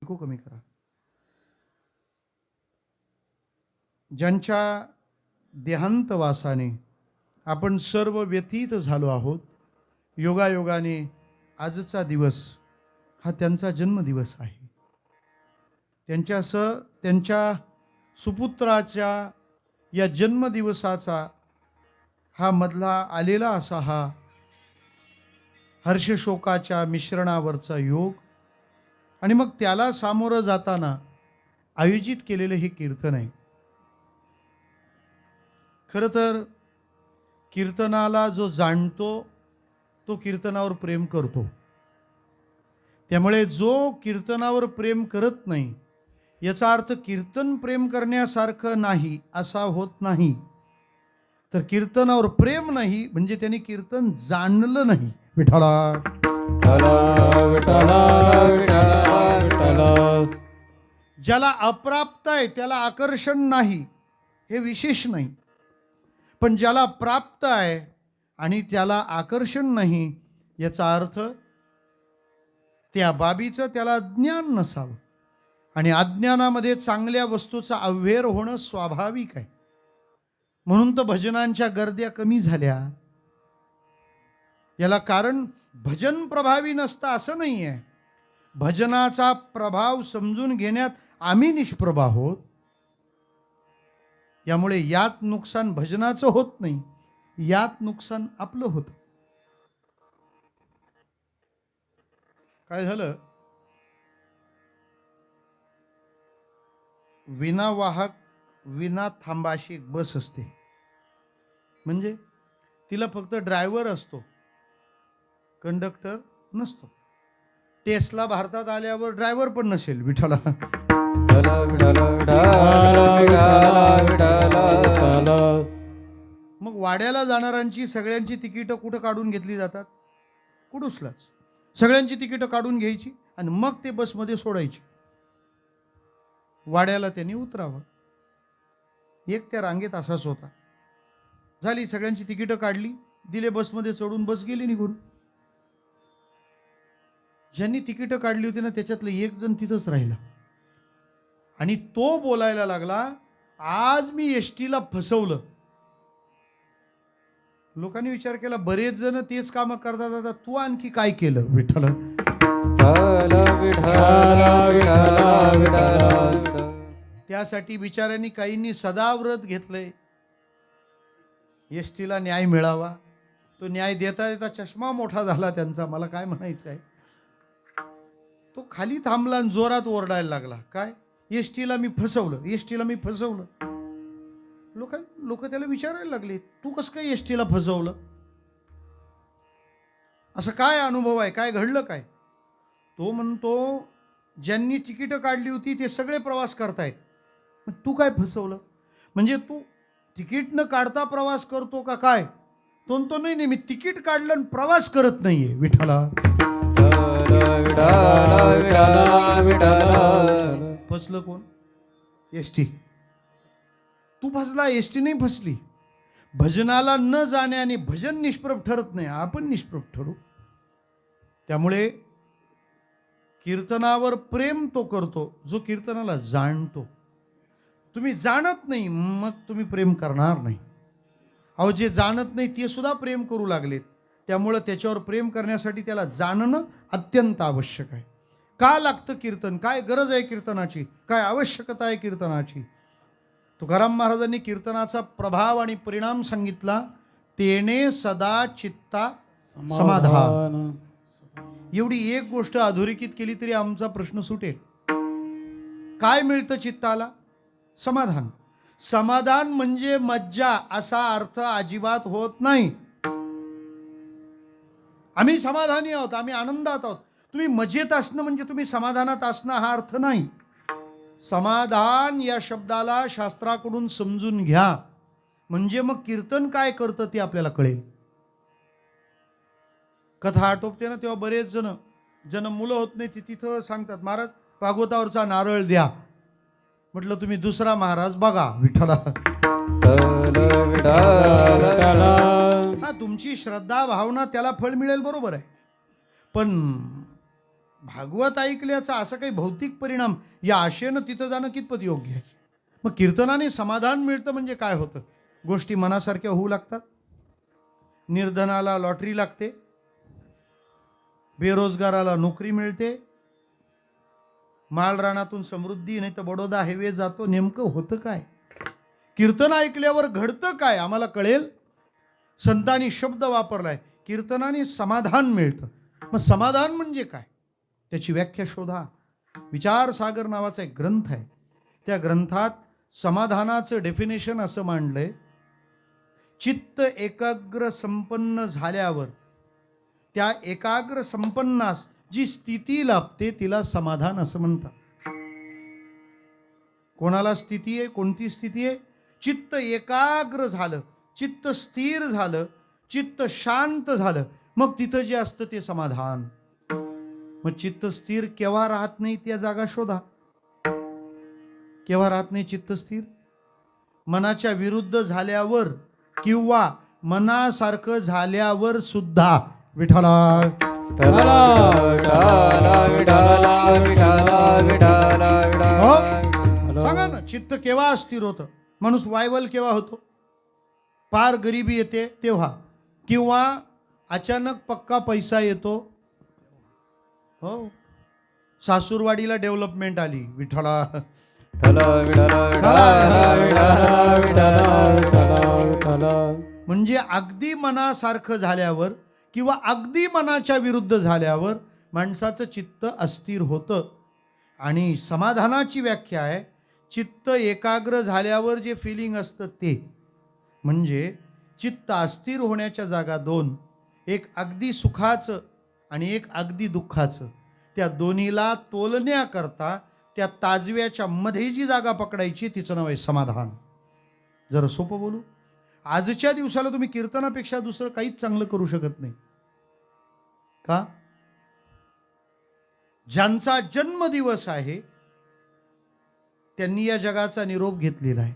कमी करा. ज्यांच्या देहांतवासाने आपण सर्व व्यतीत झालो आहोत, योगायोगाने आजचा दिवस हा त्यांचा जन्मदिवस आहे. त्यांच्या सुपुत्राच्या या जन्मदिवसाचा हा मधला आलेला असा हा हर्षशोकाच्या मिश्रणावरचा योग आणि मग त्याला सामोरं जाताना आयोजित केलेलं हे कीर्तन आहे. खरं तर कीर्तनाला जो जाणतो तो कीर्तनावर प्रेम करतो. त्यामुळे जो कीर्तनावर प्रेम करत नाही याचा अर्थ कीर्तन प्रेम करण्यासारखं नाही असा होत नाही, तर कीर्तनावर प्रेम नाही म्हणजे त्यांनी कीर्तन जाणलं नाही. विठ्ठला ज्याला अप्राप्त आहे त्याला आकर्षण नाही हे विशेष नाही, पण ज्याला प्राप्त आहे आणि त्याला आकर्षण नाही याचा अर्थ त्या बाबीचं त्याला ज्ञान नसावं आणि अज्ञानामध्ये चांगल्या वस्तूचा अव्हेर होणं स्वाभाविक आहे. म्हणून तर भजनांच्या गर्द्या कमी झाल्या. याला कारण भजन प्रभावी नसतं असं नाही आहे. भजनाचा प्रभाव समजून घेण्यात आम्ही निष्प्रभ आहोत. यामुळे यात नुकसान भजनाचं होत नाही, यात नुकसान आपलं होतं. काय झालं, विनावाहक विना थांबाशी एक बस असते. म्हणजे तिला फक्त ड्रायव्हर असतो, कंडक्टर नसतो. टेस्ला भारतात आल्यावर ड्रायव्हर पण नसेल. विठ्ठला मग वाड्याला जाणाऱ्यांची सगळ्यांची तिकीटं कुठं काढून घेतली जातात? कुडूसलाच. सगळ्यांची तिकीटं काढून घ्यायची आणि मग ते बसमध्ये सोडायची. वाड्याला त्यांनी उतरावं. एक त्या रांगेत असाच होता. झाली सगळ्यांची तिकीटं काढली, दिले बसमध्ये चढून, बस गेली निघून. ज्यांनी तिकीटं काढली होती ना त्याच्यातलं एक जण तिथंच राहिला आणि तो बोलायला लागला, आज मी एसटीला फसवलं. लोकांनी विचार केला, बरेच जण तेच काम करतात, आता तू आणखी काय केलं? विठ्ठल त्यासाठी बिचाऱ्यांनी काहींनी सदाव्रत घेतलंय, एसटीला न्याय मिळावा. तो न्याय देता देता चष्मा मोठा झाला त्यांचा. मला काय म्हणायचं आहे, तो खाली थांबला आणि जोरात ओरडायला लागला, काय एसटीला मी फसवलं, एसटीला मी फसवलं. लोक त्याला विचारायला लागले, तू कसं काय एसटीला फसवलं? असं काय अनुभव आहे, काय घडलं काय? तो म्हणतो, ज्यांनी तिकीटं काढली होती ते सगळे प्रवास करतायत, तू काय फसवलं? म्हणजे तू तिकीट न काढता प्रवास करतो का काय? तो म्हणतो, नाही मी तिकीट काढलं आणि प्रवास करत नाहीये. विठ्ठला फसलं कोण? एसटी. तू फसला, एसटी नाही फसली. भजनाला न जाण्याने भजन निष्प्रभ ठरत नाही, आपण निष्प्रभ ठरू. त्यामुळे कीर्तनावर प्रेम तो करतो जो कीर्तनाला जाणतो. तुम्ही जाणत नाही मग तुम्ही प्रेम करणार नाही. अहो, जे जाणत नाही ते सुद्धा प्रेम करू लागलेत. त्यामुळं त्याच्यावर प्रेम करण्यासाठी त्याला जाणणं अत्यंत आवश्यक आहे. का लागतं कीर्तन? काय गरज आहे कीर्तनाची? काय आवश्यकता आहे कीर्तनाची? तुकाराम महाराजांनी कीर्तनाचा प्रभाव आणि परिणाम सांगितला. तेने सदा चित्ता समाधान. एवढी एक गोष्ट अधोरेखित केली तरी आमचा प्रश्न सुटेल. काय मिळतं चित्ताला? समाधान. समाधान म्हणजे मज्जा असा अर्थ अजिबात होत नाही. आम्ही समाधानी आहोत, आम्ही आनंदात आहोत. तुम्ही मजेत असणं म्हणजे तुम्ही समाधानात असणं हा अर्थ नाही. समाधान या शब्दाला शास्त्राकडून समजून घ्या, म्हणजे मग कीर्तन काय करतं ते आपल्याला कळेल. कथा आटोपते ना तेव्हा बरेच जण मुलं होत नाही ते तिथं सांगतात, महाराज भागवतावरचा नारळ द्या. म्हटलं तुम्ही दुसरा महाराज बघा. विठ्ठला हा तुमची श्रद्धा भावना त्याला फळ मिळेल, बरोबर आहे. पण भागवत ऐकल्याचा असा काही भौतिक परिणाम या आशेनं तिथं जाणं कितपत योग्य आहे? मग कीर्तनाने समाधान मिळतं म्हणजे काय होतं? गोष्टी मनासारख्या होऊ लागतात, निर्धनाला लॉटरी लागते, बेरोजगाराला नोकरी मिळते, माळरानातून समृद्धी, नाही तर बडोदा हायवे जातो. नेमकं होतं काय? कीर्तन ऐकल्यावर घडतं काय आम्हाला कळेल. संतांनी शब्द वापरलाय, कीर्तनाने समाधान मिळतं. मग समाधान म्हणजे काय? त्याची व्याख्या शोधा. विचारसागर नावाचा एक ग्रंथ आहे, त्या ग्रंथात समाधानाचं डेफिनेशन असं मांडलंय, चित्त एकाग्र संपन्न झाल्यावर त्या एकाग्र संपन्नास जी स्थिती लाभते तिला समाधान असं म्हणतात. कोणाला स्थिती आहे? कोणती स्थिती आहे? चित्त एकाग्र झालं, चित्त स्थिर झालं, चित्त शांत झालं, मग तिथं जे असतं ते समाधान. मग चित्त स्थिर केव्हा राहत नाही त्या जागा शोधा. केव्हा राहत नाही चित्त स्थिर? मनाच्या विरुद्ध झाल्यावर किंवा मनासारखं झाल्यावर सुद्धा. विठ्ठला सांगा ना, चित्त केव्हा अस्थिर होतं? माणूस वायवल केव्हा होतो? पार गरिबी येते तेव्हा, किंवा अचानक पक्का पैसा येतो. हो, सासूरवाडीला डेव्हलपमेंट आली. विठ्ठला म्हणजे अगदी मनासारखं झाल्यावर किंवा अगदी मनाच्या विरुद्ध झाल्यावर माणसाचं चित्त अस्थिर होतं. आणि समाधानाची व्याख्या आहे, चित्त एकाग्र झाल्यावर जे फिलिंग असतं ते. म्हणजे चित्त अस्थिर होण्याच्या जागा दोन, एक अगदी सुखाचं आणि एक अगदी दुःखाचं. त्या दोन्हीला तोलण्याकरता त्या ताजव्याच्या मध्ये जी जागा पकडायची तिचं नाव आहे समाधान. जरा सोपं बोलू, आजच्या दिवसाला तुम्ही कीर्तनापेक्षा दुसरं काहीच चांगलं करू शकत नाही. का? ज्यांचा जन्मदिवस आहे त्यांनी या जगाचा निरोप घेतलेला आहे.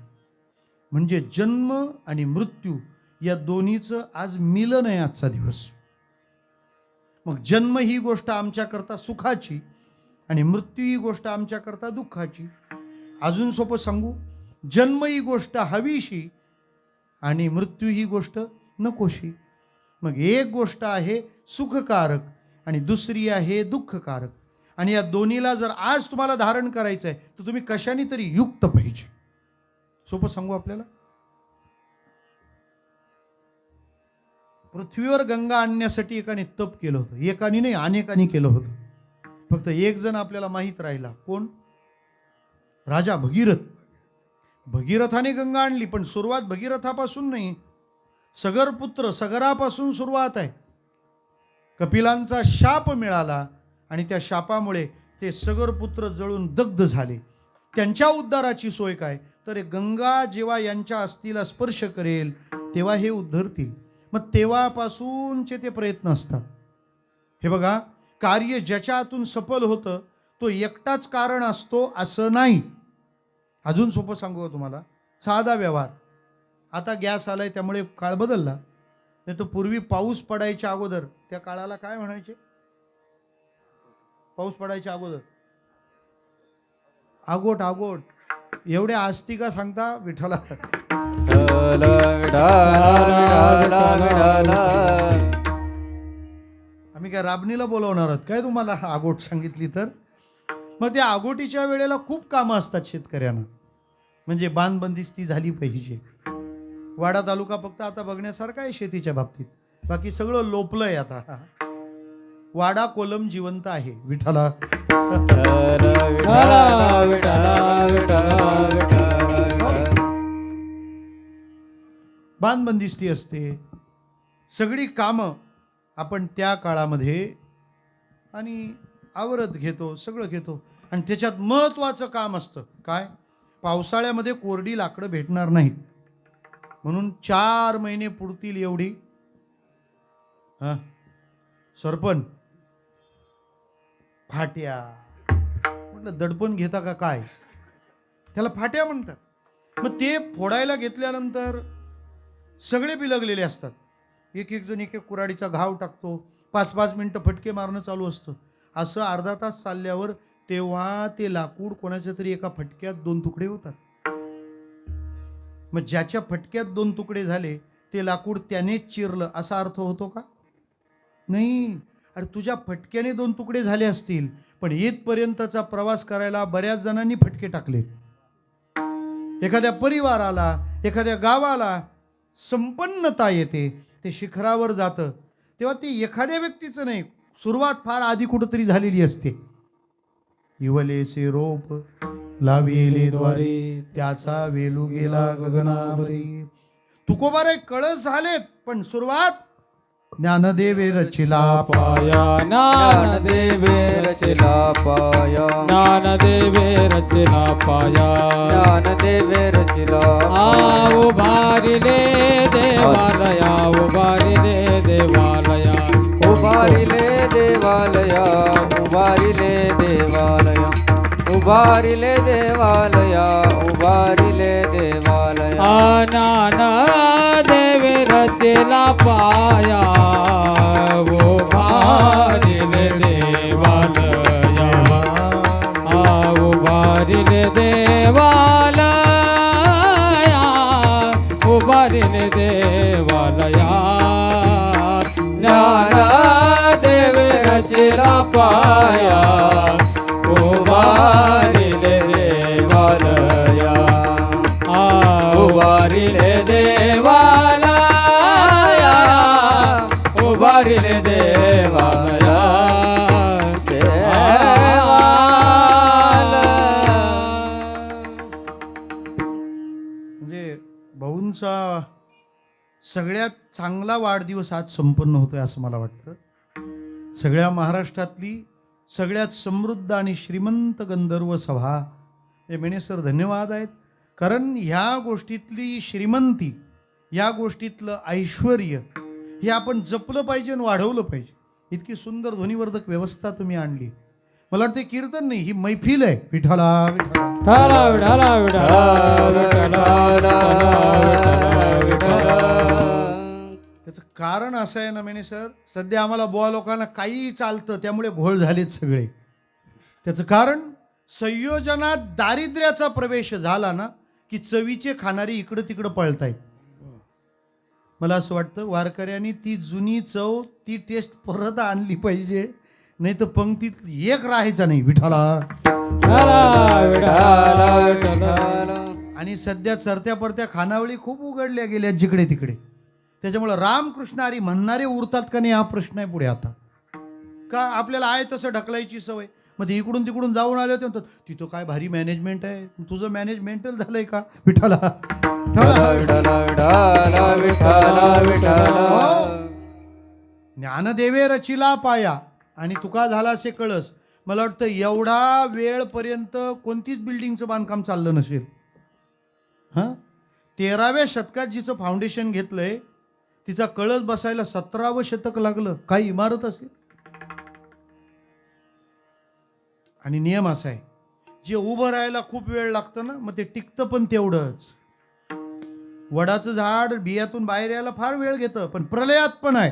म्हणजे जन्म आणि मृत्यू या दोन्हीचं आज मिलन आहे आजचा दिवस. मग जन्म ही गोष्ट आमच्याकरता सुखाची आणि मृत्यू ही गोष्ट आमच्याकरता दुःखाची. अजून सोपं सांगू, जन्म ही गोष्ट हवीशी आणि मृत्यू ही गोष्ट नकोशी. मग एक गोष्ट आहे सुखकारक आणि दुसरी आहे दुःखकारक. आणि या दोन्हीला जर आज तुम्हाला धारण करायचं आहे तर तुम्ही कशाने तरी युक्त पाहिजे. सोपं सांगू आपल्याला, पृथ्वीवर गंगा आणण्यासाठी एकाने तप केलं होतं. एकाने नाही, अनेकांनी केलं होतं. फक्त एक जण आपल्याला माहीत राहिला. कोण? राजा भगीरथ. भगीरथाने गंगा आणली, पण सुरुवात भगीरथापासून नाही, सगरपुत्र सगरापासून सुरुवात आहे. कपिलांचा शाप मिळाला आणि त्या शापामुळे ते सगरपुत्र जळून दग्ध झाले. त्यांच्या उद्धाराची सोय काय? तर गंगा जेव्हा यांच्या अस्थिला स्पर्श करेल तेव्हा हे उद्धरतील. मग तेव्हापासूनचे ते प्रयत्न असतात. हे बघा, कार्य ज्याच्या हातून सफल होतं तो एकटाच कारण असतो असं नाही. अजून सोपं सांगू तुम्हाला, साधा व्यवहार. आता गॅस आलाय त्यामुळे काळ बदलला, नाही तर पूर्वी पाऊस पडायच्या अगोदर त्या काळाला काय म्हणायचे? पाऊस पडायच्या अगोदर आगोट. आगोट एवढ्या आस्ती का सांगता विठ्ठला? आम्ही काय राबणीला बोलवणार आहोत काय तुम्हाला आगोट सांगितली तर? मग त्या आगोटीच्या वेळेला खूप कामं असतात शेतकऱ्यांना. म्हणजे बांध बंदिस्ती झाली पाहिजे. वाडा तालुका फक्त आता बघण्यासारखा आहे शेतीच्या बाबतीत, बाकी सगळं लोपलंय आता. वाडा कोलम जिवंत आहे. विठ्ठला बांध बंदिस्ती असते, सगळी कामं आपण त्या काळामध्ये आणि आवरत घेतो, सगळं घेतो. आणि त्याच्यात महत्वाचं काम असतं काय? पावसाळ्यामध्ये कोरडी लाकडं भेटणार नाहीत, म्हणून 4 महिने पुरतील एवढी सरपण फाट्या. म्हटलं दडपण घेता का काय? त्याला फाट्या म्हणतात. मग ते फोडायला घेतल्यानंतर सगळे बिलगलेले असतात. एक एक जण एक एक कुऱ्हाडीचा घाव टाकतो, 5-5 मिनिटं फटके मारणं चालू असतं. असं अर्धा तास चालल्यावर तेव्हा ते लाकूड कोणाच्या तरी एका फटक्यात 2 तुकडे होतात. मग ज्याच्या फटक्यात 2 तुकडे झाले ते लाकूड त्यानेच चिरलं असा अर्थ होतो का? नाही. अरे तुझ्या फटक्याने 2 तुकडे झाले असतील, पण इथपर्यंतचा प्रवास करायला बऱ्याच जणांनी फटके टाकले. एखाद्या परिवाराला, एखाद्या गावाला संपन्नता येते, ते शिखरावर जातं, तेव्हा ते एखाद्या व्यक्तीचं नाही, सुरुवात फार आधी कुठंतरी झालेली असते. इवलेसे रोप लाविले द्वारे, त्याचा वेलू गेला गगनावरी. तुकोबारे कळस झालेत, पण सुरुवात ज्ञानदेवे रचिला पाया ज्ञानदेवे रचिला पाया ज्ञानदेवे रचिला पाया ज्ञानदेवे रचिला उभारिले देवालया उभारिले देवालया उभारिले देवालया उभारिले देवालया उभारिले देवालया उभारिले देवालया ज्ञानदेवे रचिला पाया उभारिले देवालया उभारिले देवालया उभारिले देवालया ज्ञानदेवे रचिला पाया उभारिले देवालया उभारिले देवालया उभारिले देवालया म्हणजे भाऊंचा सगळ्यात चांगला वाढदिवस आज संपन्न होतोय असं मला वाटतं. सगळ्या महाराष्ट्रातली सगळ्यात समृद्ध आणि श्रीमंत गंधर्व सभा. हे मेणे सर धन्यवाद आहेत, कारण ह्या गोष्टीतली श्रीमंती, या गोष्टीतलं ऐश्वर्य हे आपण जपलं पाहिजे आणि वाढवलं पाहिजे. इतकी सुंदर ध्वनिवर्धक व्यवस्था तुम्ही आणली. मला वाटतं कीर्तन नाही, ही मैफिल आहे. विठाला विठाला विठाला विठाला त्याचं कारण असं आहे ना मेणे सर, सध्या आम्हाला बुवा लोकांना काहीही चालतं, त्यामुळे घोळ झालेत सगळे. त्याचं कारण संयोजनात दारिद्र्याचा प्रवेश झाला ना की चवीचे खाणारी इकडं तिकडं पळतायत. मला असं वाटतं वारकऱ्यांनी ती जुनी चव, ती टेस्ट परत आणली पाहिजे, नाही तर पंक्तीत एक राहायचा नाही. विठाला आणि सध्या चरत्या परत्या खानावळी खूप उघडल्या गेल्या जिकडे तिकडे. त्याच्यामुळे रामकृष्णारी म्हणणारे उरतात का नाही हा प्रश्न आहे पुढे. आता का आपल्याला आहे तसं ढकलायची सवय. मग ते इकडून तिकडून जाऊन आले होते, म्हणतात तिथं काय भारी मॅनेजमेंट आहे, तुझं मॅनेजमेंटल झालंय का? विठाला ज्ञानदेवे रचिला पाया आणि तुका झाला असे कळस. मला वाटतं एवढा वेळपर्यंत कोणतीच बिल्डिंगचं बांधकाम चाललं नसेल. हां, 13व्या शतकात जिचं फाउंडेशन घेतलंय तिचा कळस बसायला 17वं शतक लागलं. काही इमारत असेल. आणि नियम असा आहे, जे उभं राहायला खूप वेळ लागतं ना, मग ते टिकतं पण तेवढंच. वडाचं झाड बियातून बाहेर यायला फार वेळ घेतं, पण प्रलयात पण आहे.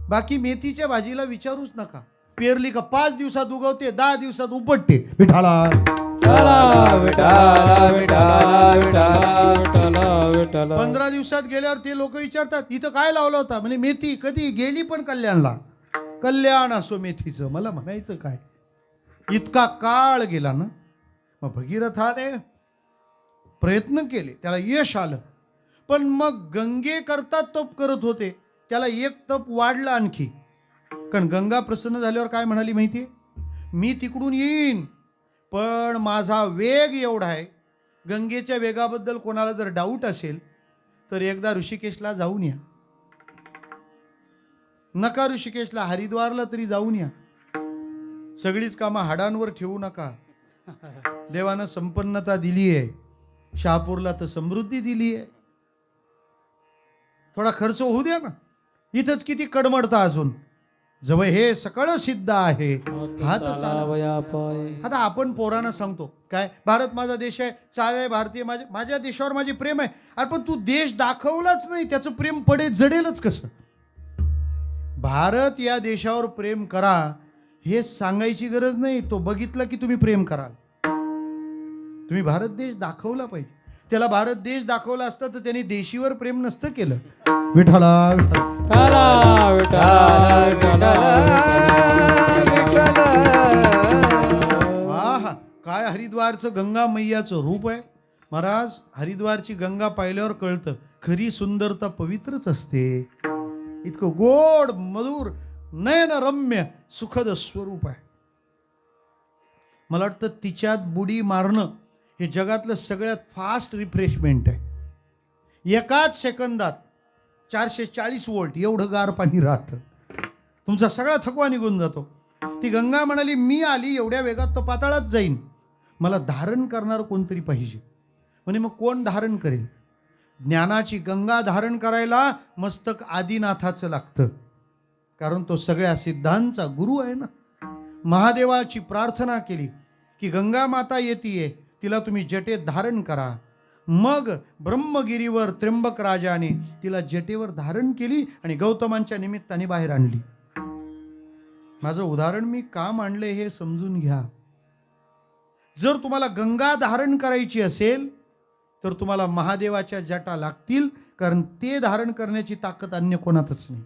बाकी मेथीच्या भाजीला विचारूच नका, पेरली का 5 दिवसात उगवते, 10 दिवसात उपटते. विठाला विठाला विठाला विठाला विठाला विठाला 15 दिवसात गेल्यावर ते लोक विचारतात इथं काय लावलं होता, म्हणजे मेथी. कधी गेली पण कल्याणला. कल्याण असो मेथीचं. मला म्हणायचं काय, इतका काळ गेला ना. मग भगीरथाने प्रयत्न केले, त्याला यश आलं, पण मग गंगे करता तप करत होते, त्याला एक तप वाढलं आणखी. कारण गंगा प्रसन्न झाल्यावर काय म्हणाली माहितीये, मी तिकडून येईन, पण माझा वेग एवढा आहे. गंगेच्या वेगाबद्दल कोणाला जर डाऊट असेल तर एकदा ऋषिकेशला जाऊन या. नका ऋषिकेशला, हरिद्वारला तरी जाऊन या. सगळीच कामं हाडांवर ठेवू नका. देवानं संपन्नता दिली आहे, शहापूरला तर समृद्धी दिली आहे. थोडा खर्च होऊ द्या ना. इथंच किती कडमडता अजून. जवळ हे सकळ सिद्ध आहे, हात चालवा. आता आपण पोरांना सांगतो काय, भारत माझा देश आहे, सारे भारतीय माझ्या देशावर माझे प्रेम आहे. अरे पण तू देश दाखवलाच नाही, त्याचं प्रेम जडेलच कसं. भारत या देशावर प्रेम करा, हे सांगायची गरज नाही, तो बघितला की तुम्ही प्रेम कराल. तुम्ही भारत देश दाखवला पाहिजे. त्याला भारत देश दाखवला असता तर त्यांनी देशीवर प्रेम नसतं केलं. विठाला विठाला विठ्ठल विठ्ठल हा काय हरिद्वारचं गंगा मैयाचं रूप आहे महाराज. हरिद्वारची गंगा पाहिल्यावर कळतं खरी सुंदरता पवित्रच असते. इतकं गोड मधुर नयन रम्य सुखद स्वरूप आहे. मला वाटतं तिच्यात बुडी मारणं हे जगातलं सगळ्यात फास्ट रिफ्रेशमेंट आहे. एकाच सेकंदात 440 वोल्ट एवढं गार पाणी राहतं. तुमचा सगळा थकवा निघून जातो. ती गंगा म्हणाली मी आली एवढ्या वेगात तर पाताळात जाईन, मला धारण करणार कोणतरी पाहिजे. म्हणे मग कोण धारण करेल? ज्ञानाची गंगा धारण करायला मस्तक आदिनाथाचं लागतं, कारण तो सगळ्या सिद्धांचा गुरु आहे ना. महादेवाची प्रार्थना केली की गंगा माता येतीये, तिला तुम्ही जटेत धारण करा. मग ब्रह्मगिरीवर त्र्यंबक राजाने तिला जटेवर धारण केली आणि गौतमांच्या निमित्ताने बाहेर आणली. माझं उदाहरण मी का मांडले हे समजून घ्या. जर तुम्हाला गंगा धारण करायची असेल तर तुम्हाला महादेवाच्या जटा लागतील, कारण ते धारण करण्याची ताकद अन्य कोणातच नाही.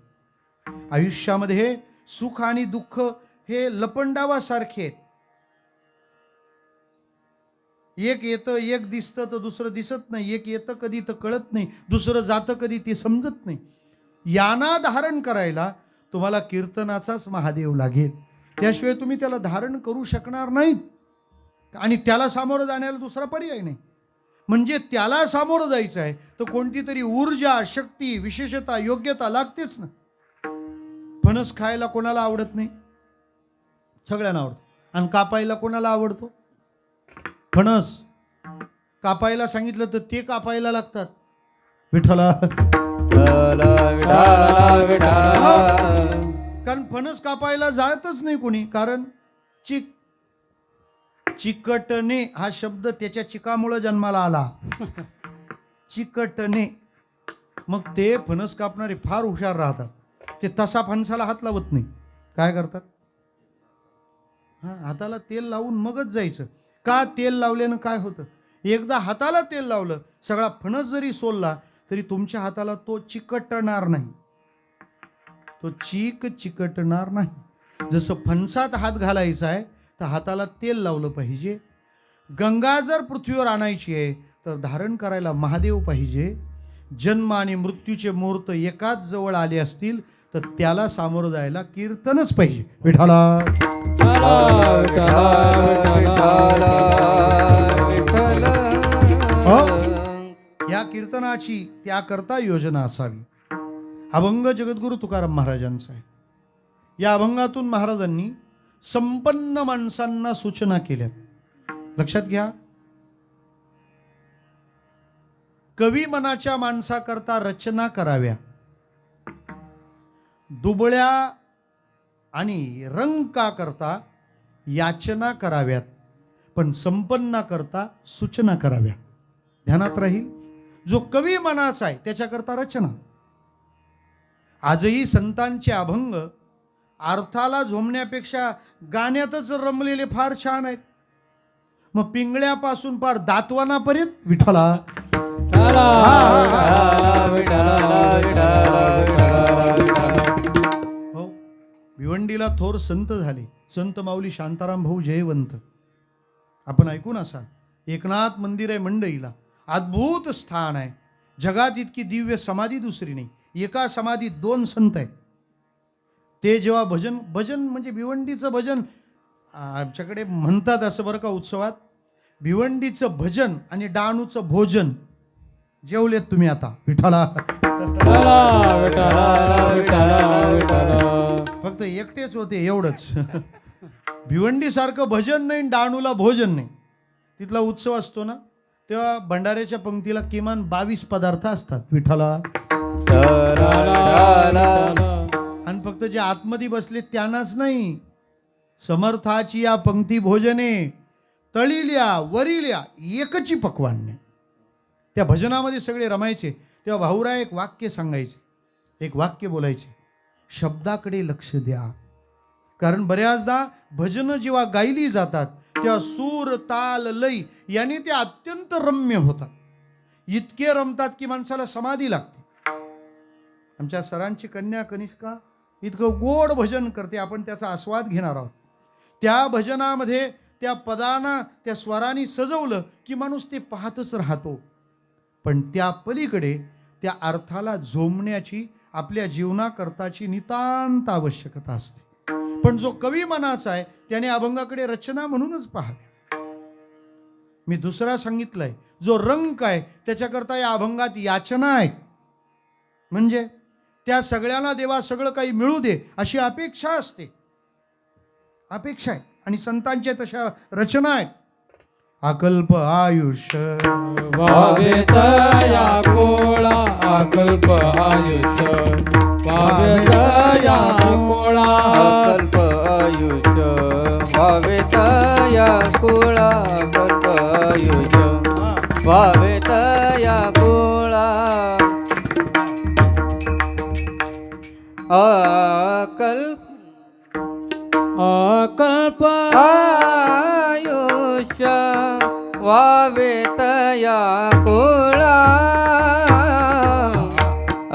आयुष्यामध्ये सुख आणि दुःख हे लपंडावासारखे आहेत. एक येतं, एक दिसतं तर दुसरं दिसत नाही. एक येतं कधी तर कळत नाही, दुसरं जातं कधी ते समजत नाही. याना धारण करायला तुम्हाला कीर्तनाचाच महादेव लागेल, त्याशिवाय तुम्ही त्याला धारण करू शकणार नाहीत. आणि त्याला सामोरं जाण्याला दुसरा पर्याय नाही. म्हणजे त्याला सामोरं जायचं आहे तर कोणती तरी ऊर्जा, शक्ती, विशेषता, योग्यता लागतेच ना. फणस खायला कोणाला आवडत नाही? सगळ्यांना आवडतो. आणि कापायला कोणाला आवडतो? फणस कापायला सांगितलं तर ते कापायला लागतात. विठ्ठला कारण फणस कापायला जातच नाही कोणी, कारण चिकटणे हा शब्द त्याच्या चिकामुळे जन्माला आला. चिकटणे. मग ते फणस कापणारे फार हुशार राहतात. ते तसा फणसाला हात लावत नाही. काय करतात? हाताला तेल लावून मगच जायचं. का? तेल लावल्यानं काय होतं? एकदा हाताला तेल लावलं, सगळा फणस जरी सोलला तरी तुमच्या हाताला तो चिकटणार नाही. तो चिकटणार नाही. जसं फणसात हात घालायचा आहे तर हाताला तेल लावलं पाहिजे. गंगा जर पृथ्वीवर आणायची आहे तर धारण करायला महादेव पाहिजे. जन्म आणि मृत्यूचे मुहूर्त एकाच जवळ आले असतील तर त्याला सामोरं जायला कीर्तनच पाहिजे. विठाला या कीर्तनाची त्याकरता योजना असावी. अभंग जगद्गुरु तुकाराम महाराजांचा आहे. या अभंगातून महाराजांनी संपन्न माणसांना सूचना केल्या. लक्षात घ्या, कवी मनाच्या माणसाकरता रचना कराव्या, दुबळ्या आणि रंकाकरता याचना कराव्यात, पण संपन्नाकरता सूचना कराव्या. ध्यानात राहील, जो कवी मनाचा आहे त्याच्याकरता रचना. आजही संतांचे अभंग अर्थाला झोमण्यापेक्षा गाण्यातच रमलेले फार छान आहेत. मग पिंगळ्यापासून पार दातवानापर्यंत विठ्ठला. हो, भिवंडीला थोर संत झाले, संत माऊली शांताराम भाऊ जयवंत. आपण ऐकून असाल. एकनाथ मंदिर आहे मंडईला, अद्भुत स्थान आहे. जगात इतकी दिव्य समाधी दुसरी नाही. एका समाधीत 2 संत आहेत. ते जेव्हा भजन म्हणजे भिवंडीचं भजन आमच्याकडे म्हणतात असं बरं का उत्सवात, भिवंडीचं भजन आणि डहाणूचं भोजन. जेवलेत तुम्ही आता? विठाला. फक्त एकटेच होते एवढंच. भिवंडी सारखं भजन नाही, डहाणूला भोजन नाही. तिथला उत्सव असतो ना तेव्हा भंडाऱ्याच्या पंक्तीला किमान 22 पदार्थ असतात. विठाला. आणि फक्त जे आतमध्ये बसले त्यांनाच नाही, समर्थाची या पंक्ती भोजने तळील्या वरिल्या एकची पक्वान्य. त्या भजनामध्ये सगळे रमायचे. तेव्हा भाऊराय एक वाक्य सांगायचे, एक वाक्य बोलायचे, शब्दाकडे लक्ष द्या. कारण बऱ्याचदा भजनं जेव्हा गायली जातात तेव्हा सूर ताल लय याने ते अत्यंत रम्य होतात. इतके रमतात की माणसाला समाधी लागते. आमच्या सरांची कन्या कनिष्का इतकं गोड भजन करते, आपण त्याचा आस्वाद घेणार आहोत. त्या भजनामध्ये त्या पदांना त्या स्वरांनी सजवलं की माणूस ते पाहतच राहतो. पण त्या पलीकडे त्या अर्थाला झोमण्याची आपल्या जीवनाकरताची नितांत आवश्यकता असते. पण जो कवी मनाचा आहे त्याने अभंगाकडे रचना म्हणूनच पाहावे. मी दुसरा सांगितलंय, जो रंक आहे त्याच्याकरता या अभंगात याचना आहे. म्हणजे त्या सगळ्यांना देवा सगळं काही मिळू दे अशी अपेक्षा असते, अपेक्षा आहे. आणि संतांच्या तशा रचना आहेत. अकल्प आयुष्य व्हावे तया कोळा अकल्प आयुष्य व्हावे तया कोळा अकल्प आयुष्य व्हावे तया कुळा अकल्प आयुष्य व्हावे तया कुळा अकल्प अकल्प आयुष्य व्हावे तया कुळा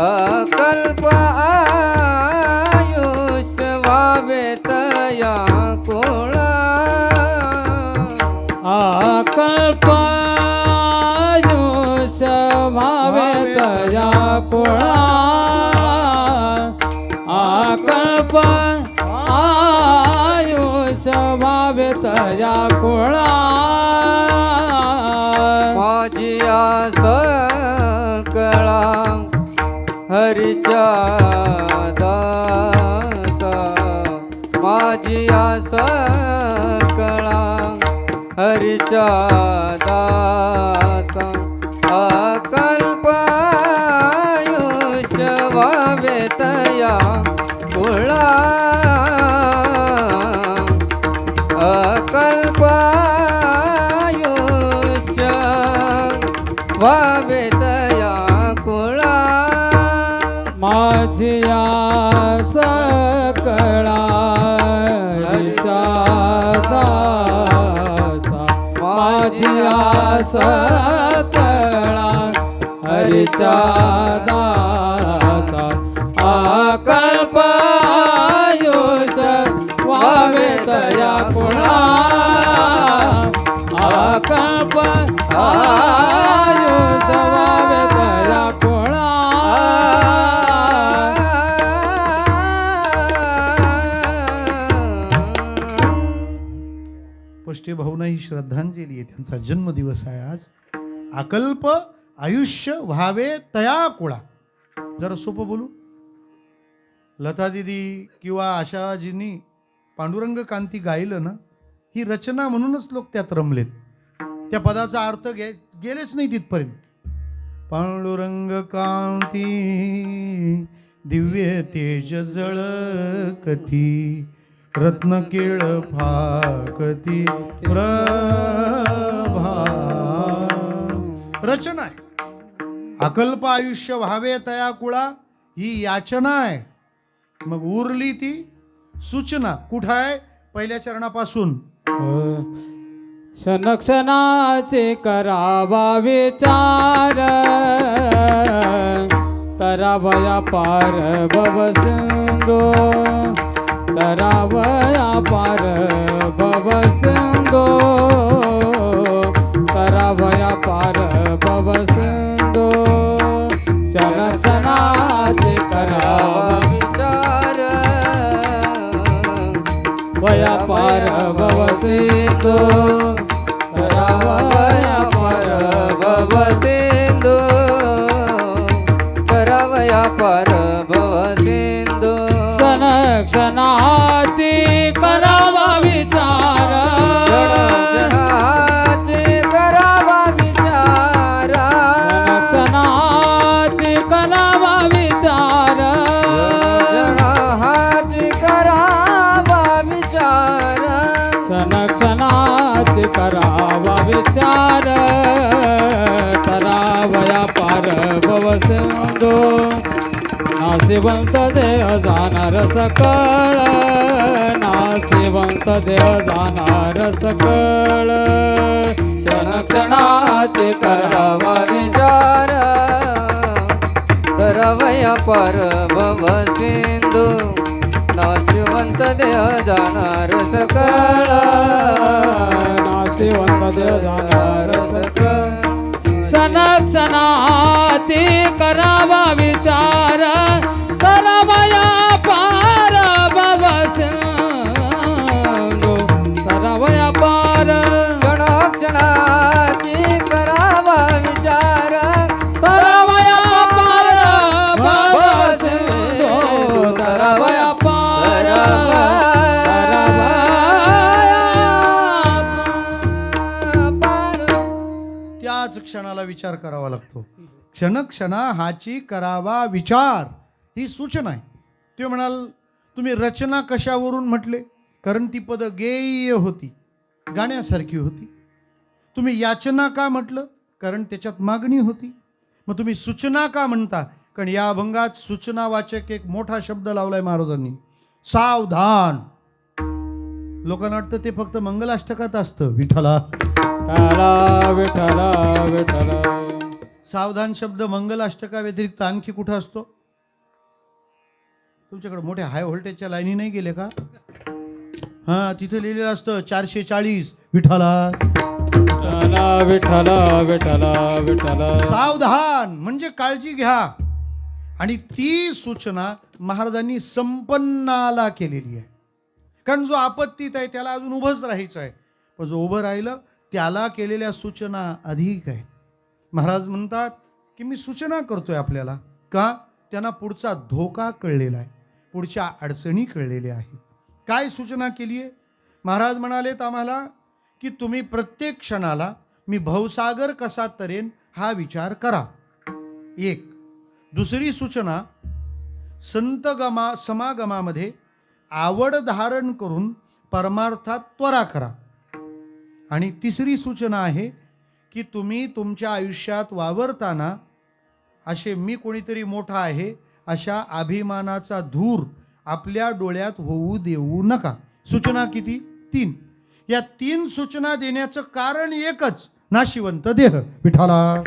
अकल्प आयुष्य व्हावे तया कुळा अकल्प आयुष्य व्हावे तया कोळा अकल्प आयुष्य व्हावे तया कोळा माझी आस कळा हरीच्या दासा माझी आस कळा हरीच्या दासा अकल्प आयुष्य व्हावे तया कुळा अकल्प आयुष्य व्हावे तया कुळा माझी आस कळा हरीच्या दासा माझी आस कळा हरीच्या दासा अकल्प आयुष्य व्हावे तया कोळा अकल्प आयुष्य व्हावे तया कोळा पोष्टे भाऊंना ही श्रद्धांजली आहे, त्यांचा जन्मदिवस आहे आज. अकल्प आयुष्य व्हावे तया कुळा. जरा सोपं बोलू. लता दिदी किंवा आशाजींनी पांडुरंग कांती गायलं ना, ही रचना म्हणूनच लोक त्यात रमलेत. त्या पदाचा अर्थ गेलेच नाही तिथपर्यंत. पांडुरंग कांती दिव्य तेज जळकती रत्न केळ फाकती प्रभा. रचना आहे. अकल्प आयुष्य व्हावे तया कुळा ही याचना आहे. मग उरली ती सूचना. कुठं आहे? पहिल्या चरणापासून. क्षणक्षणाचे करावा विचार करावया पार भवसिंधू करावया पार भवसिंधू करावया पार भवसिंधू क्षणक्षणाचे करावा विचार वया पार भवसिंधू करावया पार भवसिंधू करावया पार भवसिंधू क्षण क्षणाची करावा विचार क्षणाची करावा विचार क्षणाची करावा विचार क्षणाची करावा विचार क्षण क्षणाची करावा विचार करावया पार भवसिंधू नाशिवंत देह जाणार सकळ नाशिवंत देह जाणार सकळ क्षणाचे करावा विचार करावया पार भव सिंधू नाशिवंत देह जाणार सकळ नाशिवंत देह जाणार सकळ क्षणाची करावा विचार करावया पार भव सिंधू करावया पार क्षणाची करावा विचार करावया पार भव सिंधू करावया पार त्याच क्षणाला विचार करावा लागतो. क्षणक्षणा हाची करावा विचार ही सूचना आहे. ते म्हणाल तुम्ही रचना कशावरून म्हटले, कारण ती पद गेय होती, गाण्यासारखी होती. तुम्ही याचना का म्हटलं, कारण त्याच्यात मागणी होती. मग तुम्ही सूचना का म्हणता, कारण या अभंगात सूचनावाचक एक मोठा शब्द लावलाय महाराजांनी, सावधान. लोकांना वाटतं ते फक्त मंगलाष्टकात असतं, विठ्ठला विठ्ठला विठ्ठला. सावधान शब्द मंगलाष्टका व्यतिरिक्त आणखी कुठं असतो? तुमच्याकडे मोठ्या हाय व्होल्टेजच्या लाईनी नाही गेले का? हा, तिथे लिहिलेलं असतं 440 विठ्ठला विठ्ठला विठ्ठला विठ्ठला. सावधान म्हणजे काळजी घ्या. आणि ती सूचना महाराजांनी संपन्नाला केलेली आहे. कारण जो आपत्तीत आहे त्याला अजून उभंच राहायचं आहे, पण जो उभं राहिलं त्याला केलेल्या सूचना अधिक आहेत. महाराज म्हणतात की मी सूचना करतोय आपल्याला, का? त्यांना पुढचा धोका कळलेला आहे, पुढच्या अडचणी कळलेल्या आहेत. काय सूचना केली आहे? महाराज म्हणालेत आम्हाला की तुम्ही प्रत्येक क्षणाला मी भवसागर कसा तरेन हा विचार करा. एक. दुसरी सूचना, संत समागमामध्ये आवड धारण करून परमार्थात त्वरा करा. आणि तिसरी सूचना आहे की तुम्ही तुमच्या आयुष्यात वावरताना असे मी कोणीतरी मोठा आहे अशा अभिमानाचा धूर आपल्या डोळ्यात होऊ देऊ नका. सूचना किती? 3. या 3 सूचना देण्याचं कारण एकच, नाशिवंत देह. विठ्ठला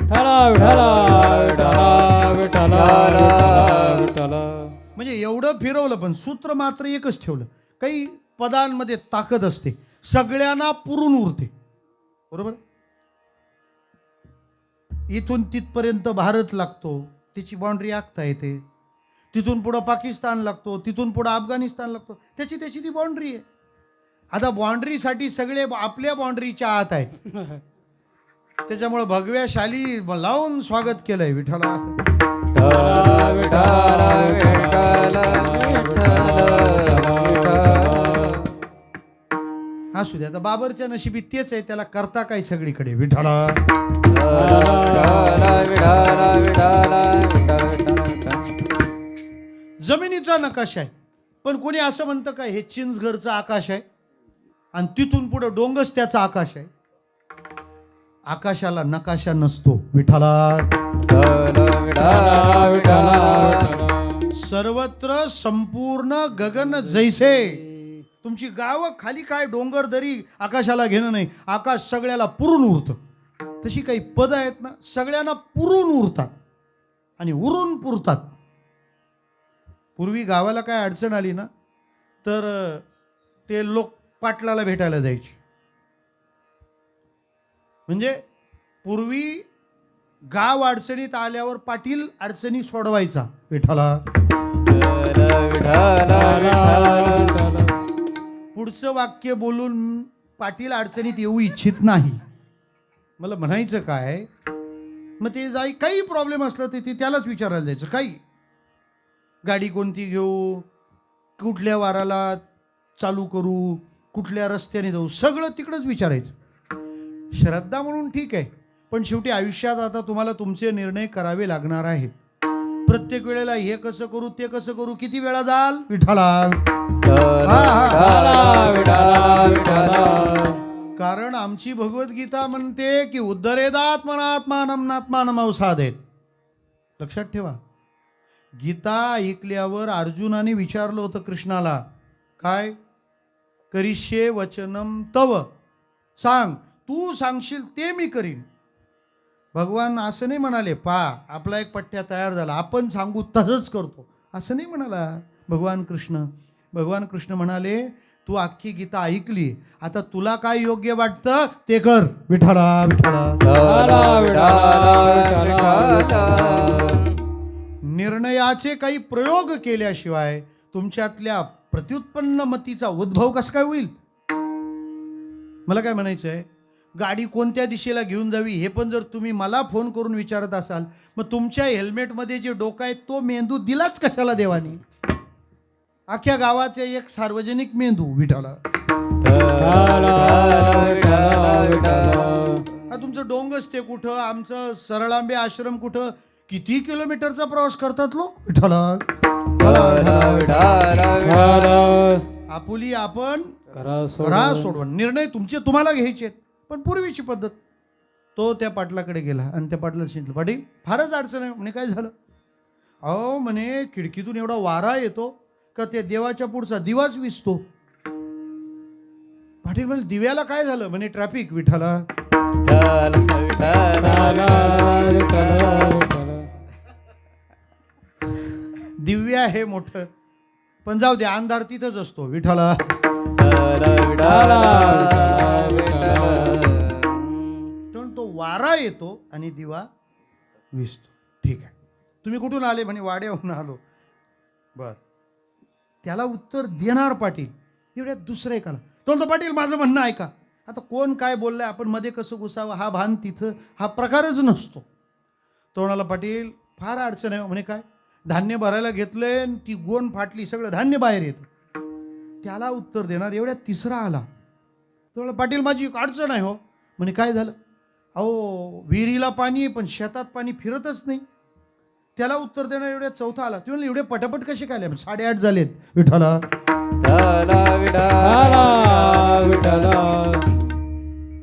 म्हणजे एवढं फिरवलं पण सूत्र मात्र एकच ठेवलं. काही पदांमध्ये ताकद असते, सगळ्यांना पुरून उरते, बरोबर. इथून तिथपर्यंत भारत लागतो, त्याची बाउंड्री आखता येते. तिथून पुढं पाकिस्तान लागतो, तिथून पुढं अफगाणिस्तान लागतो, त्याची ती बाउंड्री आहे. आता बाउंड्रीसाठी सगळे आपल्या बाउंड्रीच्या आत आहे. त्याच्यामुळे भगव्या शाली लावून स्वागत केलंय विठ्ठला. असू द्या, आता बाबरच्या नशिबी तेच आहे, त्याला करता काय सगळीकडे विठ्ठला. जमिनीचा नकाशा आहे, पण कोणी असं म्हणतं काय हे चिंचघरचं आकाश आहे आणि तिथून पुढे डोंगच त्याचा आकाश आहे. आकाशाला नकाशा नसतो विठ्ठला. सर्वत्र संपूर्ण गगन जैसे. तुमची गावं खाली काय डोंगर दरी आकाशाला घेणं नाही, आकाश सगळ्याला पुरून उरतं. तशी काही पद आहेत ना, सगळ्यांना पुरून उरतात आणि उरून पुरतात. पूर्वी गावाला काय अडचण आली ना तर ते लोक पाटलाला भेटायला जायचे. म्हणजे पूर्वी गाव अडचणीत आल्यावर पाटील अडचणी सोडवायचा विठ्ठला. पुढचं वाक्य बोलून पाटील अडचणीत येऊ इच्छित नाही. मला म्हणायचं काय, मग ते काही प्रॉब्लेम असला तर ते त्यालाच विचारायला जायचं. काही गाडी कोणती घेऊ, कुठल्या वाराला चालू करू, कुठल्या रस्त्याने जाऊ, सगळं तिकडंच विचारायचं. श्रद्धा म्हणून ठीक आहे, पण शेवटी आयुष्यात आता तुम्हाला तुमचे निर्णय करावे लागणार आहेत. प्रत्येक वेळेला हे कसं करू ते कसं करू किती वेळा जाल विठ्ठला. कारण आमची भगवद्गीता म्हणते की उद्धरेदात्मनात्मानं नात्मानं अवसादेत. लक्षात ठेवा, गीता ऐकल्यावर अर्जुनाने विचारलं होतं कृष्णाला, काय? करिष्ये वचनम तव, सांग, तू सांगशील ते मी करीन. भगवान असं नाही म्हणाले, आपला एक पठ्ठ्या तयार झाला, आपण सांगू तसंच करतो, असं नाही म्हणाला भगवान कृष्ण. भगवान कृष्ण म्हणाले, तू अख्खी गीता ऐकली, आता तुला काय योग्य वाटतं ते कर. विठ्ठला विठ्ठला. विठ्ठला विठ्ठला विठ्ठला. निर्णयाचे काही प्रयोग केल्याशिवाय तुमच्यातल्या प्रत्युत्पन्न मतीचा उद्भव कसा काय होईल? मला काय म्हणायचं आहे, गाडी कोणत्या दिशेला घेऊन जावी हे पण जर तुम्ही मला फोन करून विचारत असाल, मग तुमच्या हेल्मेटमध्ये जे डोकं आहे तो मेंदू दिलाच कशाला देवाने? अख्ख्या गावाचे एक सार्वजनिक मेंदू. विठ्ठला. हा तुमचं डोंगच ते कुठं, आमचं सरळांबे आश्रम कुठं, किती किलोमीटरचा प्रवास करतात लोक. विठ्ठला. आपुली आपण करा करा सोडवण. निर्णय तुमचे तुम्हाला घ्यायचे आहेत, पण पूर्वीची पद्धत. तो त्या पाटलाकडे गेला आणि त्या पाटला सांगितलं, पाटील फारच अडचण आहे. म्हणे काय झालं? अहो म्हणे खिडकीतून एवढा वारा येतो का त्या देवाच्या पुढचा दिवाच विसतो. पाटील म्हणजे दिव्याला काय झालं? म्हणे ट्रॅफिक. विठ्ठला. दिव्य आहे मोठं, पण जाऊ दे, अंधार तिथंच असतो. विठ्ठला. तो वारा येतो आणि दिवा विसतो. ठीक आहे, तुम्ही कुठून आले? म्हणे वाड्याहून आलो. बर, त्याला उत्तर देणार पाटील. एवढ्यात दुसरं एकाला तो पाटील माझं म्हणणं ऐका. आता कोण काय बोललंय, आपण मध्ये कसं घुसावं हा भान तिथं हा प्रकारच नसतो. तो म्हणाला, पाटील फार अडचण आहे. म्हणे काय? धान्य भरायला घेतलंय, ती गोण फाटली, सगळं धान्य बाहेर येतं. त्याला उत्तर देणार एवढ्यात तिसरा आला. तो म्हणाला, पाटील माझी एक अडचण आहे हो. म्हणे काय झालं? अहो विहिरीला पाणी आहे पण शेतात पाणी फिरतच नाही. त्याला उत्तर देणार एवढ्यात चौथा आला. ते म्हणले, एवढे पटापट कसे काय आले? 8:30 झालेत. विठ्ठला.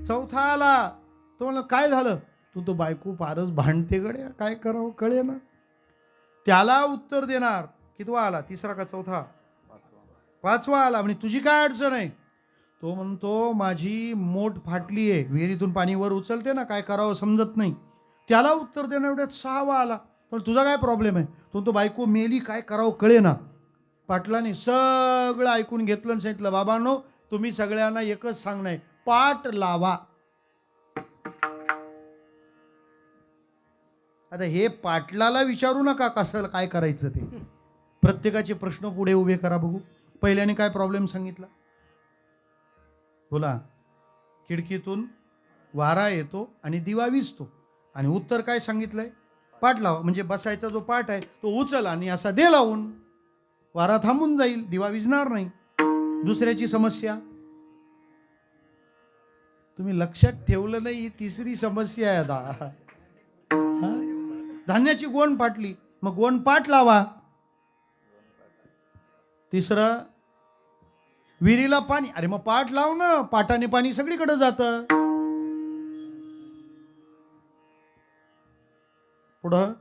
चौथा आला. तो म्हणला, काय झालं? तू बायको फारच भांडते गड्या, काय करावं कळे ना. त्याला उत्तर देणार कितवा आला? तिसरा का चौथा? पाचवा आला. म्हणजे तुझी काय अडचण आहे? तो म्हणतो, माझी मोठ फाटली आहे, विहिरीतून पाणी वर उचलते ना, काय करावं समजत नाही. त्याला उत्तर देणार एवढ्यात सहावा आला. पण तुझा काय प्रॉब्लेम आहे? तो बायको मेली, काय करावं कळे ना. पाटलाने सगळं ऐकून घेतलं आणि सांगितलं, बाबांनो तुम्ही सगळ्यांना एकच सांगणं, पाठ लावा. आता हे पाटलाला विचारू नका कसं काय करायचं ते. प्रत्येकाचे प्रश्न पुढे उभे करा बघू. पहिल्याने काय प्रॉब्लेम सांगितला? बोला. खिडकीतून वारा येतो आणि दिवा विझतो. आणि उत्तर काय सांगितलंय? पाठ लावा. म्हणजे बसायचा जो पाठ आहे तो उचल आणि असा दे लावून, वारा थांबून जाईल, दिवा विझणार नाही. दुसऱ्याची समस्या तुम्ही लक्षात ठेवलं नाही, ही तिसरी समस्या आहे. आता धान्याची गोण फाटली, मग गोण पाठ लावा. तिसरं, विहिरीला पाणी, अरे मग पाठ लाव ना, पाटाने पाणी सगळीकडे जातं. पुढं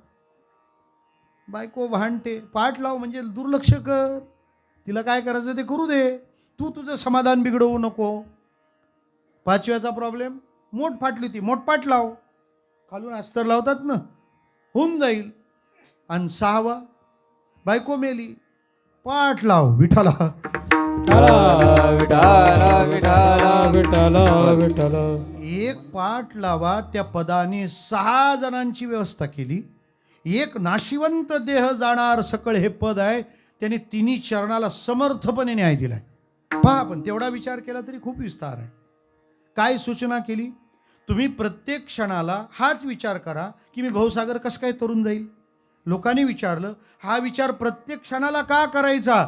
बायको भांडते, पाठ लाव म्हणजे दुर्लक्ष कर, तिला काय करायचं ते करू दे, तू तुझं समाधान बिघडवू नको. पाचव्याचा प्रॉब्लेम, मोठ फाटली ती मोठ पाठ लाव, खालून अस्तर लावतात ना, होऊन जाईल. आणि सहावा, बायको मेली, पाठ लाव. विठ्ठला. एक पाठ लावा. त्या पदाने 6 जणांची व्यवस्था केली. एक नाशिवंत देह जाणार सकळ हे पद आहे, त्याने तिन्ही चरणाला समर्थपणे न्याय दिलाय. पहा, पण तेवढा विचार केला तरी खूप विस्तार आहे. काय सूचना केली? तुम्ही प्रत्येक क्षणाला हाच विचार करा की मी भाऊसागर कसं काय तरुण जाईल. लोकांनी विचारलं, हा विचार प्रत्येक क्षणाला का करायचा?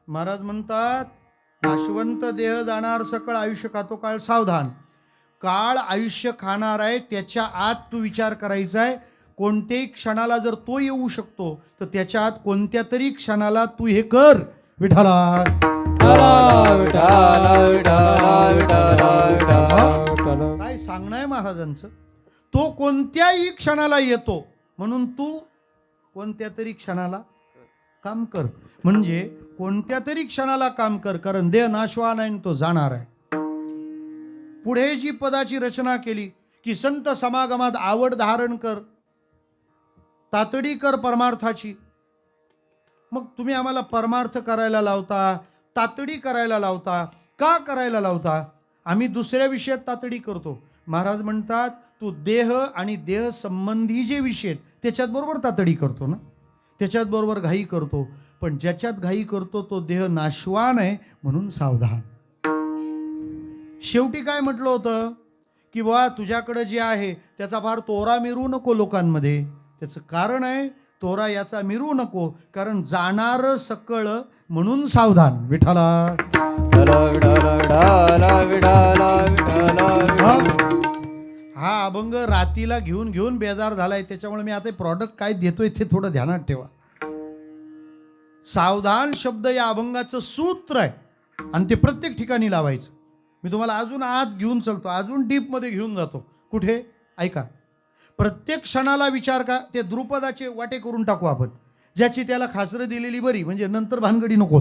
महाराज म्हणतात, नाशवंत देह जाणार सकळ आयुष्य खातो काळ सावधान. काळ आयुष्य खाणार आहे, त्याच्या आत तू विचार करायचा आहे. कोणत्याही क्षणाला जर तो येऊ शकतो तर त्याच्या आत कोणत्या तरी क्षणाला तू हे कर. विठ्ठला. काय सांगणं आहे महाराजांचं? तो कोणत्याही क्षणाला येतो, म्हणून तू कोणत्या तरी क्षणाला काम कर. म्हणजे कोणत्या तरी क्षणाला काम कर, कारण देह नाशवान आहे आणि तो जाणार आहे. पुढे जी पदाची रचना केली की संत समागमात आवड धारण कर, तातडी कर परमार्थाची. मग तुम्ही आम्हाला परमार्थ करायला लावता, तातडी करायला लावता, का करायला लावता? आम्ही दुसऱ्या विषयात तातडी करतो. महाराज म्हणतात तू देह आणि देह संबंधी जे विषय आहेत त्याच्यात बरोबर तातडी करतो ना, त्याच्यात बरोबर घाई करतो. पण ज्याच्यात घाई करतो तो देह नाशवान आहे, म्हणून सावधान. शेवटी काय म्हटलं होतं की बा तुझ्याकडं जे आहे त्याचा फार तोरा मिरू नको लोकांमध्ये. त्याचं कारण आहे तोरा याचा मिरू नको, कारण जाणार सकळ म्हणून सावधान. विठाला हा अभंग रातीला घेऊन घेऊन बेजार झालाय, त्याच्यामुळे मी आता प्रॉडक्ट काय देतोय ते थोडं ध्यानात ठेवा. सावधान शब्द या अभंगाचं सूत्र आहे आणि ते प्रत्येक ठिकाणी लावायचं. मी तुम्हाला अजून आत घेऊन चलतो, अजून डीपमध्ये घेऊन जातो. कुठे? ऐका. प्रत्येक क्षणाला विचार का, ते द्रुपदाचे वाटे करून टाकू आपण. ज्याची त्याला खासरं दिलेली बरी, म्हणजे नंतर भानगडी नको.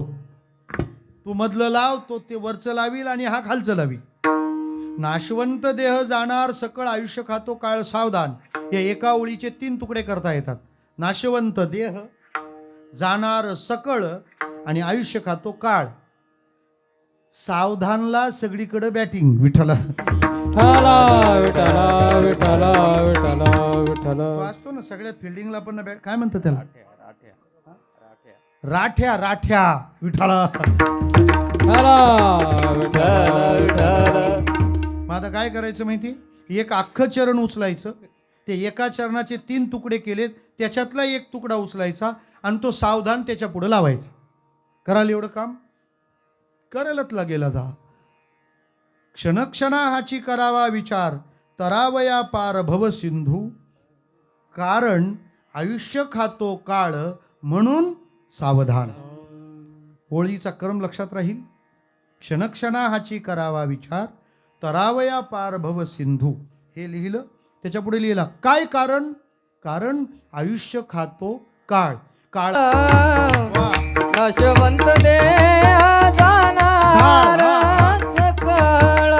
तू मधलं लाव, तो ते वरचं लावील आणि हा खालचं लावील. नाशवंत देह जाणार सकळ आयुष्य खातो काळ सावधान. या एका ओळीचे 3 तुकडे करता येतात. नाशवंत देह जाणार सकळ आणि आयुष्य खातो काळ. सावधानला सगळीकडे बॅटिंग. विठ्ठला विठ्ठला विठ्ठला विठ्ठला विठ्ठला. वाचतो ना सगळ्यात फिल्डिंगला पण काय म्हणतात त्याला? राठ्या. राठ्या. विठ्ठला मग आता काय करायचं माहिती? एक अख्खं चरण उचलायचं, ते एका चरणाचे 3 तुकडे केलेत, त्याच्यातला एक तुकडा उचलायचा आणि तो सावधान त्याच्या पुढे लावायचा. कराल एवढं काम? करायलाच लागेल. आता क्षणक्षणा हाची करावा विचार, तरावया पार भव सिंधू. कारण आयुष्य खातो काळ म्हणून सावधान. होळीचा क्रम लक्षात राहील. क्षणक्षणा हाची करावा विचार, तरावया पार भव सिंधू. हे लिहिलं. त्याच्या पुढे लिहिला काय कारण? कारण आयुष्य खातो काळ. काळ नाशवंत देह जाणार सकळ.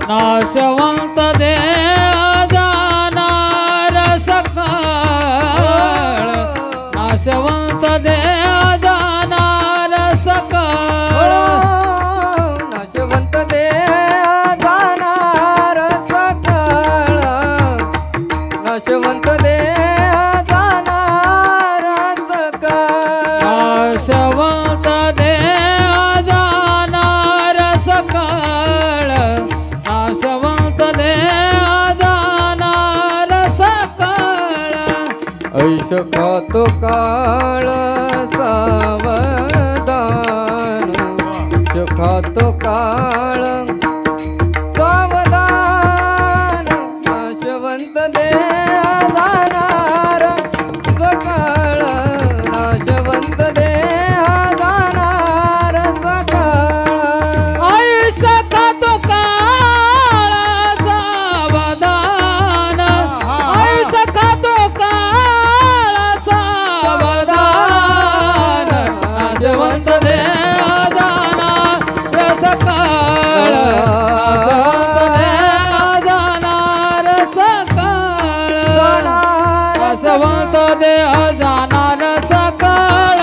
नाशवंत देह जाणार सकळ. नाशवंत देह जाणार सकळ. नाशवंत देह जाणार सकळ. नाशवंत देह जाणार सकळ. नाशवंत देह जाणार सकळ. नाशवंत देह जाणार सकळ. ऐश खातो काळ सावधान. ऐश खातो काळ सावधान. नाशवंत देह जाणार सकळ. नाशवंत देह जाणार सकळ. आयुष्य खातो काळ सावधान. आयुष्य खातो काळ सावधान. नाशवंत देह जाणार सकळ. नाशवंत देह जाणार सकळ.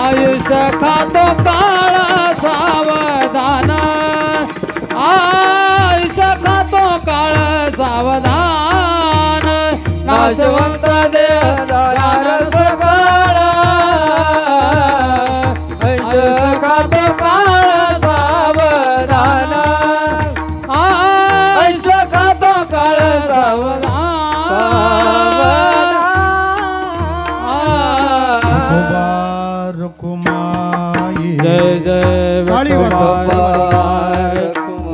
आयुष्य खातो काळ सावधान. आयुष्य खातो काळ सावधान. नाशवंत देह जाणार सकळ. आयुष्य खातो काळ सावधान. आयुष्य खातो काळ सावधान. कुमाई जय जय काळी विठोबार.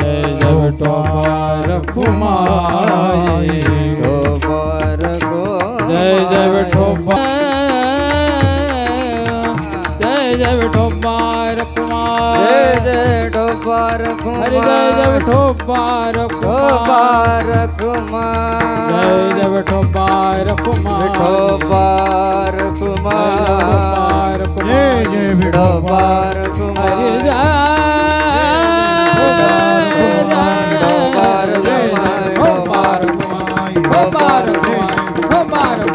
जय जय विठोबार कुमाई. जय जय विठोबा. जय जय विठोबार कुमार. जय जय विठोबार हरि जय जय विठोबार कुमार. कुमार. जय जय विठोबार विठोबार कुमार जय जय विठोबार हरी कुमार जय विठोबार कुमार गोपार कुमार गोपार कुमार